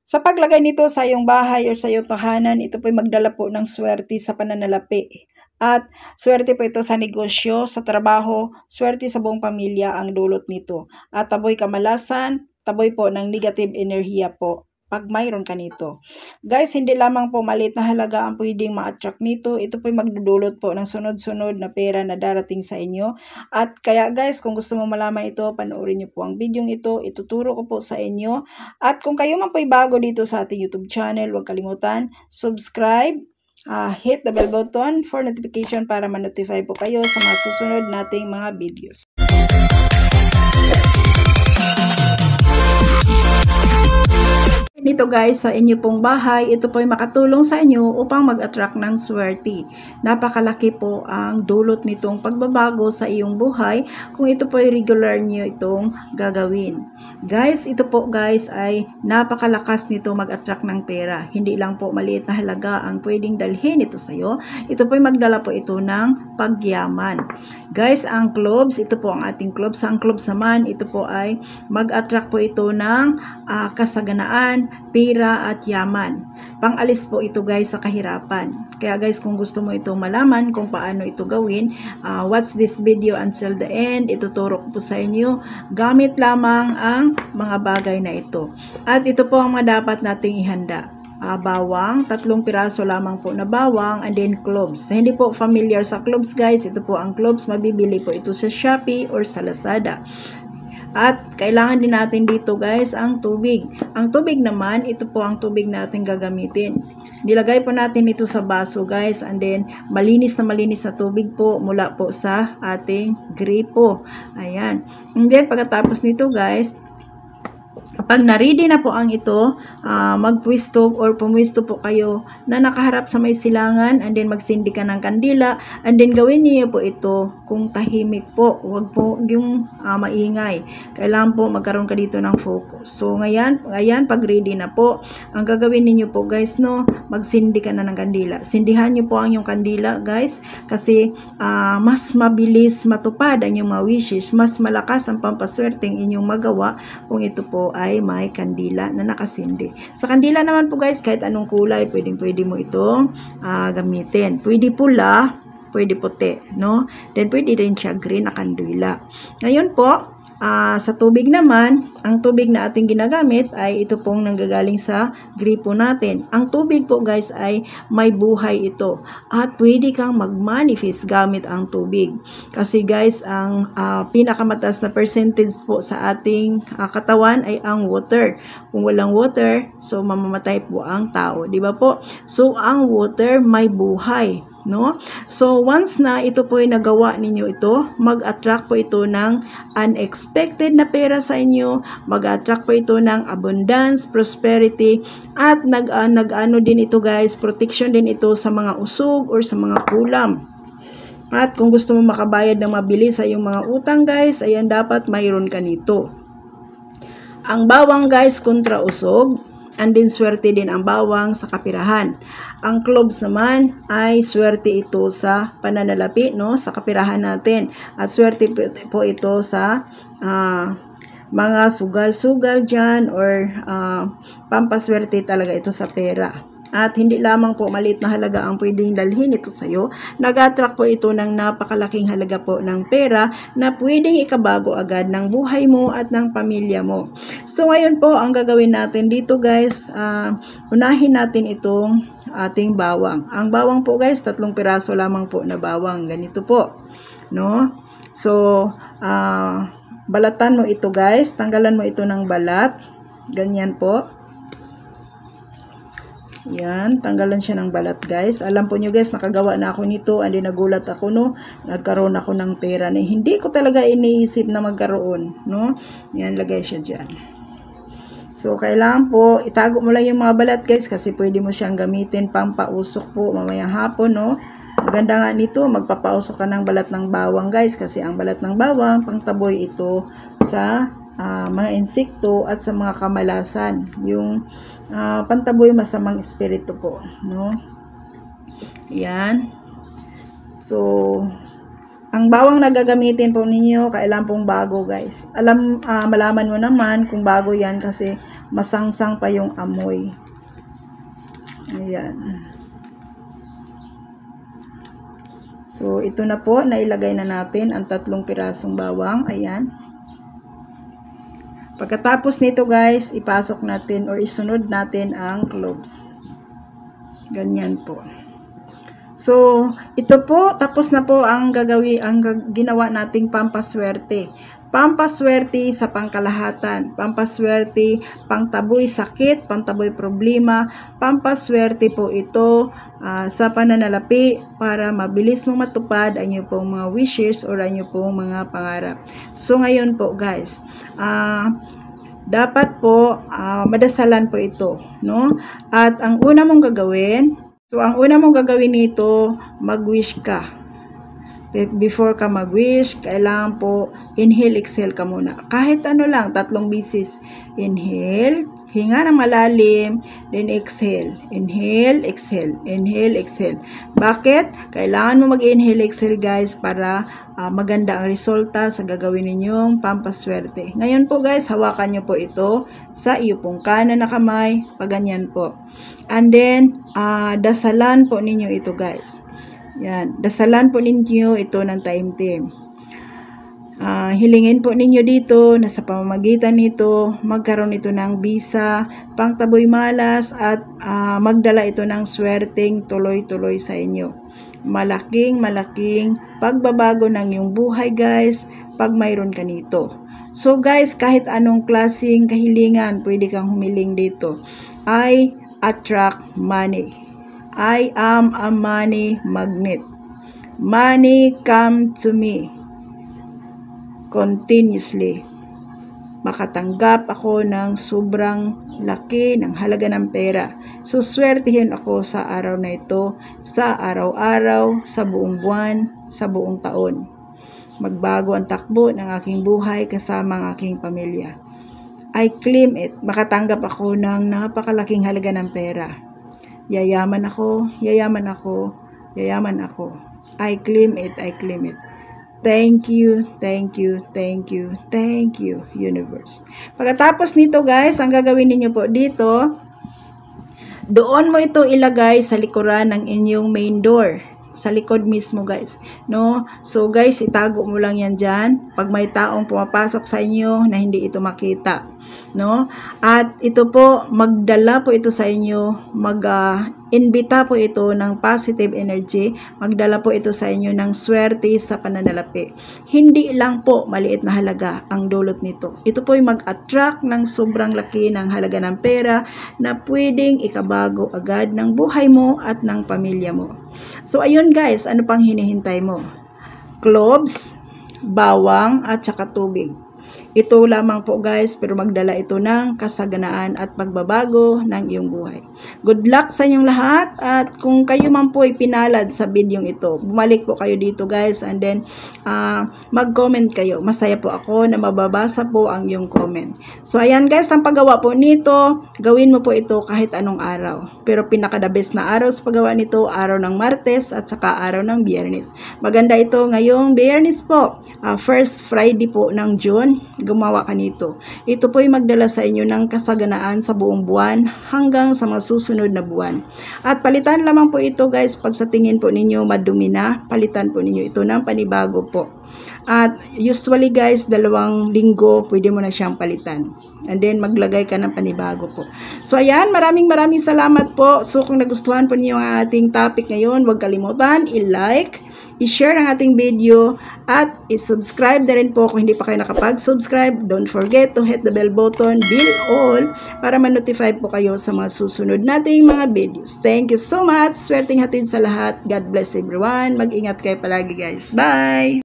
Sa paglagay nito sa iyong bahay o sa iyong tahanan, ito po'y magdala po ng swerte sa pananalapi. At swerte po ito sa negosyo, sa trabaho, swerte sa buong pamilya ang dulot nito. At taboy kamalasan, taboy po ng negative enerhiya po pag mayroon ka nito. Guys, hindi lamang po maliit na halaga ang pwedeng ma-attract nito. Ito po'y magdudulot po ng sunod-sunod na pera na darating sa inyo. At kaya guys, kung gusto mo malaman ito, panoorin niyo po ang video ito. Ituturo ko po sa inyo. At kung kayo man po'y bago dito sa ating YouTube channel, huwag kalimutan, subscribe, hit the bell button for notification para ma-notify po kayo sa mga susunod nating mga videos. Dito guys, sa inyo pong bahay, ito po ay makatulong sa inyo upang mag-attract ng swerte. Napakalaki po ang dulot nitong pagbabago sa iyong buhay kung ito po ay regular niyo itong gagawin. Guys, ito po guys ay napakalakas nito mag-attract ng pera. Hindi lang po maliit na halaga ang pwedeng dalhin ito sa iyo. Ito po ay magdala po ito ng pagyaman. Guys, ang cloves, ito po ang ating cloves. Ang cloves naman, ito po ay mag-attract po ito ng kasaganaan, pera at yaman. Pangalis po ito guys sa kahirapan. Kaya guys, kung gusto mo itong malaman kung paano ito gawin, watch this video until the end. Ituturo ko po sa inyo. Gamit lamang ang mga bagay na ito. At ito po ang mga dapat nating ihanda. Bawang, 3 piraso lamang po na bawang, and then cloves. Hindi po familiar sa cloves guys, ito po ang cloves, mabibili po ito sa Shopee or sa Lazada. At kailangan din natin dito guys ang tubig. Ang tubig naman, ito po ang tubig natin gagamitin. Nilagay po natin ito sa baso guys, and then malinis na tubig po mula po sa ating gripo. Ayan. And then pagkatapos nito guys, kapag na-ready na po ang ito, magpwisto or pumwisto po kayo na nakaharap sa may silangan, and then magsindi ka ng kandila, and then gawin niyo po ito kung tahimik po. Huwag po yung maingay. Kailangan po magkaroon ka dito ng focus. So ngayon, pag ready na po, ang gagawin niyo po guys, no, magsindi ka na ng kandila. Sindihan niyo po ang yung kandila guys, kasi mas mabilis matupad ang inyong mga wishes, mas malakas ang pampaswerteng inyong magawa kung ito po ay may kandila na nakasindi. Sa kandila naman po guys, kahit anong kulay, pwede mo itong gamitin. Pwede pula, pwede puti, no? Then pwede rin siya green na kandila. Ngayon po, sa tubig naman, ang tubig na ating ginagamit ay ito pong nanggagaling sa gripo natin. Ang tubig po guys ay may buhay ito. At pwede kang mag-manifest gamit ang tubig. Kasi guys, ang pinakamataas na percentage po sa ating katawan ay ang water. Kung walang water, so mamamatay po ang tao. Di ba po? So ang water may buhay. No? So, once na ito po ay nagawa ninyo ito, mag-attract po ito ng unexpected na pera sa inyo, mag-attract po ito ng abundance, prosperity, at nag-ano din ito guys, protection din ito sa mga usog or sa mga kulam. At kung gusto mo makabayad ng mabilis sa iyong mga utang guys, ayan, dapat mayroon ka nito. Ang bawang guys kontra usog, and then swerte din ang bawang sa kapirahan. Ang cloves naman ay swerte ito sa pananalapi, no, sa kapirahan natin. At swerte po ito sa mga sugal-sugal dyan, or pampaswerte talaga ito sa pera. At hindi lamang po maliit na halaga ang pwedeng dalhin ito sa iyo. Nag-attract po ito ng napakalaking halaga po ng pera na pwedeng ikabago agad ng buhay mo at ng pamilya mo. So ngayon po, ang gagawin natin dito guys, unahin natin itong ating bawang. Ang bawang po guys, 3 piraso lamang po na bawang. Ganito po, no? So, balatan mo ito guys. Tanggalan mo ito ng balat. Ganyan po. Yan, tanggalan siya ng balat guys. Alam po nyo guys, nakagawa na ako nito, and nagulat ako, no, nagkaroon ako ng pera na hindi ko talaga iniisip na magkaroon, no. Yan, lagay siya dyan. So kailangan po itago mo lang yung mga balat guys, kasi pwede mo siyang gamitin pampausok po mamayang hapon, no. Maganda nga nito, magpapausok ka ng balat ng bawang guys, kasi ang balat ng bawang pangtaboy ito sa mga insekto at sa mga kamalasan, yung pantaboy masamang espiritu po, no. Yan. So Ang bawang na gagamitin po ninyo, kailan pong bago guys. Malaman mo naman kung bago yan kasi masangsang pa yung amoy. Ayan. So, ito na po, nailagay na natin ang 3 pirasong bawang. Ayan. Pagkatapos nito guys, ipasok natin or isunod natin ang cloves. Ganyan po. So, ito po, tapos na po ang ginawa nating pampaswerte. Pampaswerte sa pangkalahatan, pampaswerte, pangtaboy sakit, pangtaboy problema, pampaswerte po ito sa pananalapi para mabilis mo matupad ang iyong pong mga wishes or ang iyong pong mga pangarap. So, ngayon po guys, dapat po madasalan po ito, no? At ang una mong gagawin, nito, mag-wish ka. Before ka mag-wish, kailangan po inhale, exhale ka muna. Kahit ano lang, 3 beses. Inhale, hinga ng malalim, then exhale. Inhale, exhale. Inhale, exhale. Bakit? Kailangan mo mag-inhale, exhale guys para maganda ang resulta sa gagawin ninyong pampaswerte. Ngayon po guys, hawakan nyo po ito sa iyo pong kanan na kamay, paganyan po. And then, dasalan po ninyo ito guys. Yan, dasalan po ninyo ito ng taimtim. Hilingin po ninyo dito na sa pamamagitan nito, magkaroon ito ng bisa, pangtaboy malas at magdala ito ng swerteng tuloy-tuloy sa inyo. Malaking pagbabago ng iyong buhay guys pag mayroon ka nito. So guys, kahit anong klaseng kahilingan pwede kang humiling dito. I attract money. I am a money magnet. Money come to me continuously. Makatanggap ako ng sobrang laki ng halaga ng pera. Suswertihin ako sa araw na ito, sa araw-araw, sa buong buwan, sa buong taon. Magbago ang takbo ng aking buhay kasama ang aking pamilya. I claim it. Makatanggap ako ng napakalaking halaga ng pera. Yayaman ako, yayaman ako, yayaman ako. I claim it, I claim it. Thank you, thank you, thank you, thank you, universe. Pagkatapos nito guys, ang gagawin niyo po dito, doon mo ito ilagay sa likuran ng inyong main door. Sa likod mismo guys, no? So guys, itago mo lang yan dyan pag may taong pumapasok sa inyo na hindi ito makita, no? At ito po, magdala po ito sa inyo, imbita po ito ng positive energy, magdala po ito sa inyo ng swerte sa pananalapi. Hindi lang po maliit na halaga ang dulot nito. Ito po ay mag-attract ng sobrang laki ng halaga ng pera na pwedeng ikabago agad ng buhay mo at ng pamilya mo. So ayun guys, ano pang hinihintay mo? Cloves, bawang at saka tubig. Ito lamang po guys, pero magdala ito ng kasaganaan at pagbabago ng iyong buhay. Good luck sa inyong lahat, at kung kayo man po ay pinalad sa videong ito, bumalik po kayo dito guys, and then mag-comment kayo. Masaya po ako na mababasa po ang iyong comment. So ayan guys, ang paggawa po nito, gawin mo po ito kahit anong araw. Pero pinaka-the best na araw sa paggawa nito, araw ng Martes at saka araw ng Biyernes. Maganda ito ngayong Biyernes po, first Friday po ng June. Gumawa ka nito. Ito po ay magdala sa inyo ng kasaganaan sa buong buwan hanggang sa mga susunod na buwan. At palitan lamang po ito guys, pag sa tingin po ninyo madumi na, palitan po ninyo ito ng panibago po. At usually guys, 2 linggo pwede mo na siyang palitan. And then maglagay ka ng panibago po. So ayan, maraming salamat po. So kung nagustuhan po niyo ang ating topic ngayon, huwag kalimutan i-like, i-share ang ating video, at i-subscribe na rin po kung hindi pa kayo nakapag-subscribe. Don't forget to hit the bell button, bill all, para ma-notify po kayo sa mga susunod nating mga videos. Thank you so much. Swerteng hatid sa lahat. God bless everyone. Mag-ingat kayo palagi guys. Bye!